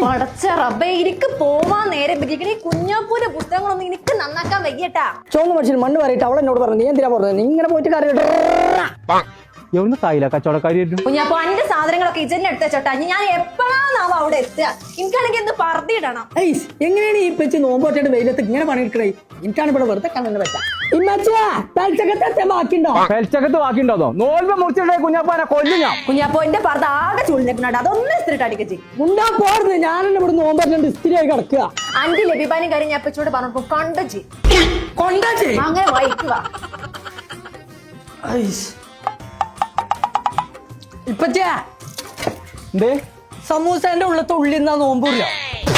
പടച്ച റബ്ബേ, എനിക്ക് പോവാൻ നേരെ ഈ കുഞ്ഞാപ്പൂന്റെ പുസ്തകങ്ങളൊന്നും എനിക്ക് നന്നാക്കാൻ വയ്യട്ടാ. ചോന്ന മനുഷ്യൻ മണ്ണ് പറയിട്ട് അവൾ എന്നോട് പറഞ്ഞു, നീ എന്തിനാ പറഞ്ഞത്? നീ ഇങ്ങനെ പോയിട്ട് കാര്യം എവിടുന്ന് തായില്ല കച്ചവടക്കാരി. കുഞ്ഞാപ്പൂ എന്റെ സാധനങ്ങളൊക്കെ ഇജന്നെ എടുത്ത ചോട്ടാ. ഞാൻ എപ്പോഴാണാവോ അവിടെ എത്തുക? എനിക്കാണെങ്കിൽ എന്ത് പറത്തിയിടണം. എങ്ങനെയാണ് ഈ പെച്ച് നോമ്പോറ്റായിട്ട് വെയിലത്ത് ഇങ്ങനെ പണിയെടുക്കണേ? എനിക്കാണ് ഇവിടെ വെറുതെ കണ്ണെന്ന് പറ്റാ. പെൽച്ചകത്ത് ബാക്കിണ്ടോ? നോൽമ്പ് മുറിച്ചിട്ടേ കുഞ്ഞാപ്പാനെ കൊല്ലും ഞാൻ. കുഞ്ഞാപ്പൂ എന്റെ പറത്ത് ആകെ ചുളിഞ്ഞിട്ടുണ്ട്. അതൊന്നും ഇസ്തിരിട്ട് അടിക്കച്ചി. മുണ്ടാ പോർന്ന് ഞാനെന്നെ ഇവിടെ നോമ്പോറ്റാണ്ട് ഇസ്തിരിയായി കിടക്കുക. അഞ്ച് ലഭിപ്പാനും കാര്യം ഞാൻ എപ്പോഴോട് പറഞ്ഞു കണ്ടച്ചി കൊണ്ടാച്ചി അങ്ങനെ വായിക്കുക. ഇപ്പച്ചാ എന്തേ സമൂസന്റെ ഉള്ളത്തെ ഉള്ളിൽ നിന്നാ നോമ്പൂല്ല.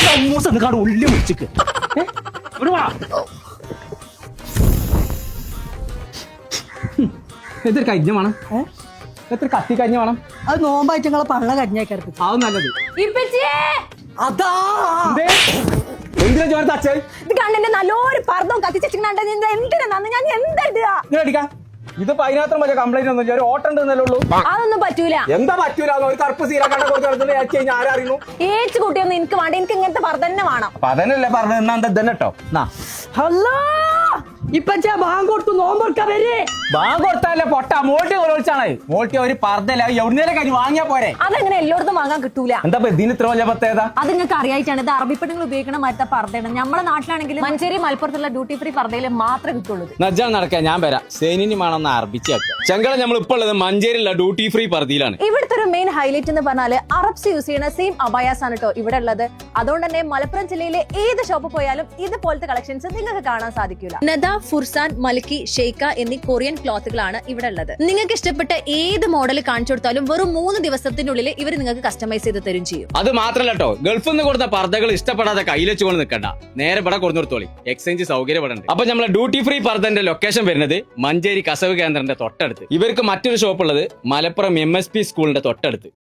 സമൂസ ഉള്ളി മുറിച്ചിക്ക് എത്ര കഴിഞ്ഞ വേണം? എത്ര കത്തി കഴിഞ്ഞ വേണം? അത് നോമ്പായിട്ട് നിങ്ങളെ പള്ള കരിഞ്ഞേക്കരുത്. അത് നല്ലത്. അതാ എന്തിനാ ചോര തച്ചേ? ഇത് കണ്ണിന്റെ നല്ലൊരു പർദ്ദം കത്തിച്ചിട്ടുണ്ടെ എന്തിനാ നന്ന് ഞാൻ എന്താ ഇത് അതിനകത്തും വലിയ കംപ്ലൈന്റ് ഒന്നും ഒരു ഓട്ടം ഉണ്ടെന്നല്ലേ ഉള്ളൂ. അതൊന്നും പറ്റൂല. എന്താ പറ്റൂല? ഒരു കറുപ്പ് സീര കണ്ട കൊടുത്ത് ആരറിയുന്നു? ഏച്ച് കുട്ടിയൊന്നും എനിക്ക് വേണ്ട. എനിക്ക് ഇങ്ങനത്തെ പർദ്ദ തന്നെ വേണം. അപ്പൊ അതന്നല്ലേ പറഞ്ഞത്. എന്നാ തന്നെ കേട്ടോ. ഇപ്പച്ചാ ബാങ്ക് കൊടുത്തു നോമ്പൊടുക്കാ വരെ. ബാങ്ക് കൊടുത്താലേ പൊട്ട മോൾട്ടി വിളിച്ചാണ്. മോൾട്ടി ഒരു പർദ്ദല്ല എവിടുന്നേലും കഴിഞ്ഞ് വാങ്ങിയാ പോരെ. അതെങ്ങനെ എല്ലായിടത്തും വാങ്ങാൻ കിട്ടൂല. എന്താ ഇതിന് ഇത്ര വലിയ പ്രത്യേകത? അത് നിങ്ങൾക്ക് അറിയായിട്ടാണ്. ഇത് അറബിപ്പെണ്ണുങ്ങൾ ഉപയോഗിക്കണ മറ്റേ പർദ്ദയാണ്. നമ്മുടെ നാട്ടിലാണെങ്കിൽ മഞ്ചേരി മലപ്പുറത്തുള്ള ഡ്യൂട്ടി ഫ്രീ പർദ്ദയിൽ മാത്രമേ കിട്ടുള്ളൂ. നജ്ജാൻ നടക്കാൻ ഞാൻ വരാം. സേനിനി വേണമെന്ന് അറബിച്ചാക്കുക. ചെങ്കള നമ്മൾ ഇപ്പോൾ ഉള്ളത് മഞ്ചേരിയിലുള്ള ഡ്യൂട്ടി ഫ്രീ പർദ്ദയിലാണ്. ഇവിടുത്തെ ഒരു മെയിൻ ഹൈലൈറ്റ് എന്ന് പറഞ്ഞാല് അറബ്സ് യൂസ് ചെയ്യുന്ന സെയിം അബായാസ് ആണ് കേട്ടോ ഇവിടെ ഉള്ളത്. അതുകൊണ്ട് തന്നെ മലപ്പുറം ജില്ലയിലെ ഏത് ഷോപ്പ് പോയാലും ഇതുപോലത്തെ കളക്ഷൻസ് നിങ്ങൾക്ക് കാണാൻ സാധിക്കില്ല. നദ, ഫുർസാൻ, മലിക്കി, ഷെയ്ക്ക എന്നീ കൊറിയൻ ക്ലോത്തുകളാണ് ഇവിടെ ഉള്ളത്. നിങ്ങൾക്ക് ഇഷ്ടപ്പെട്ട ഏത് മോഡൽ കാണിച്ചു കൊടുത്താലും വെറും 3 ദിവസത്തിനുള്ളിൽ ഇവർ നിങ്ങൾക്ക് കസ്റ്റമൈസ് ചെയ്ത് തരും ചെയ്യും. അത് മാത്രമല്ല കേട്ടോ, ഗൾഫിൽ നിന്ന് കൊടുത്ത പർദ്ദകൾ ഇഷ്ടപ്പെടാതെ കയ്യിലെച്ചുകൊണ്ട് നിൽക്കണ്ട. നേരെ ഇവിടെ കൊടുത്തോളി. എക്സ്ചേഞ്ച് സൗകര്യം ഇവിടെ ഉണ്ട്. അപ്പൊ നമ്മളെ ഡ്യൂട്ടി ഫ്രീ പർദ്ദന്റെ ലൊക്കേഷൻ വരുന്നത് മഞ്ചേരി കസവ് കേന്ദ്രന്റെ തൊട്ടടുത്ത്. ഇവർക്ക് മറ്റൊരു ഷോപ്പ് ഉള്ളത് മലപ്പുറം MSP സ്കൂളിന്റെ തൊട്ടടുത്ത്.